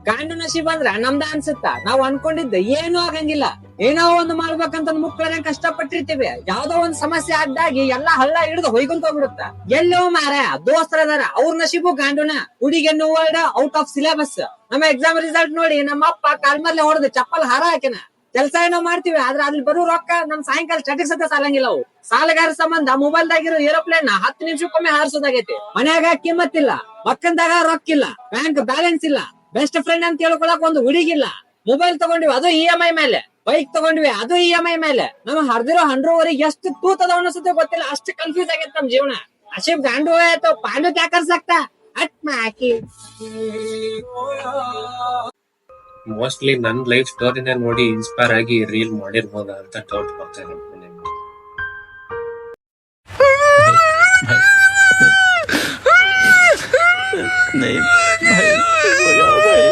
ಗಂಡು ನಶೀಬ್ ಅಂದ್ರ ನಮ್ದ ಅನ್ಸುತ್ತ ನಾವ್ ಅನ್ಕೊಂಡಿದ್ದ ಏನೂ ಆಗಂಗಿಲ್ಲ. ಏನೋ ಒಂದ್ ಮಾಡ್ಬೇಕಂತ ಮುಕ್ಕಳನೆ ಕಷ್ಟಪಟ್ಟಿರ್ತೀವಿ. ಯಾವ್ದೋ ಒಂದ್ ಸಮಸ್ಯೆ ಅಡ್ಡಾಗಿ ಎಲ್ಲಾ ಹಳ್ಳ ಹಿಡಿದು ಹೊಯ್ಕೊಂತ ಹೋಗ್ಬಿಡುತ್ತ. ಎಲ್ಲೋ ಮಾರ ದೋಸ್ತರ ಅದಾರ ಅವ್ರ ನಶೀಬು ಗಾಂಡುನ. ಹುಡುಗಿ ವರ್ಡ್ ಔಟ್ ಆಫ್ ಸಿಲೆಬಸ್. ನಮ್ಮ ಎಕ್ಸಾಮ್ ರಿಸಲ್ಟ್ ನೋಡಿ ನಮ್ಮ ಅಪ್ಪ ಕಾಲ್ಮರ್ಲೆ ಹೊಡೆದು ಚಪ್ಪಲ್ ಹಾರ ಹಾಕಿನ. ಕೆಲಸ ಏನೋ ಮಾಡ್ತೀವಿ ಆದ್ರ ಅಲ್ಲಿ ಬರೋ ರೊಕ್ಕ ನಮ್ ಸಾಯಂಕಾಲ ಸ್ಟಾಟಿಕ್ಸ್ ಅಂತ ಸಾಲಂಗಿಲ್ಲ ಅವು. ಸಾಲಗಾರ ಸಂಬಂಧ ಮೊಬೈಲ್ದಾಗಿರೋ ಏರೋಪ್ಲೇನ್ 10 ನಿಮಿಷಕ್ಕೊಮ್ಮೆ ಹಾರಿಸೋದಾಗೈತಿ. ಮನ್ಯಾಗ ಕಿಮ್ಮತ್ತಿಲ್ಲ, ಮಕ್ಕಂದಾಗ ರೊಕ್ಕಿಲ್ಲ, ಬ್ಯಾಂಕ್ ಬ್ಯಾಲೆನ್ಸ್ ಇಲ್ಲ, ಬೆಸ್ಟ್ ಫ್ರೆಂಡ್ ಅಂತ ಹೇಳ್ಕೊಳಕ್ ಒಂದು ಹುಡುಗಿಲ್ಲ. ಮೊಬೈಲ್ ತಗೊಂಡಿವಿ ಅದು EMI ಮೇಲೆ, ಬೈಕ್ ತಗೊಂಡ್ವಿ ಅದು EMI ಮೇಲೆ. ನಮ್ ಹರಿದಿರೋ ಹಂಡ್ರೂವರೆಗೆ ಎಷ್ಟು ತೂತದ ಅನಿಸುತ್ತೆ ಗೊತ್ತಿಲ್ಲ, ಅಷ್ಟು ಕನ್ಫ್ಯೂಸ್ ಆಗೈತೆ ನಮ್ ಜೀವನ. ಅಶೀಫ್ ಗಾಂಡು ಆಯ್ತು ಪಾಂಡು ಕ್ಯಾಕರ್ಸಾಕ್ತಾ ಅಟ್ ಹಾಕಿ. ಮೋಸ್ಟ್ಲಿ ನನ್ ಲೈಫ್ ಸ್ಟೋರಿನ ನೋಡಿ ಇನ್ಸ್ಪೈರ್ ಆಗಿ ರೀಲ್ ಮಾಡಿರ್ಬೋದ ಅಂತ ಡೌಟ್ ಬರ್ತಾ ಇದೆ. नहीं भाई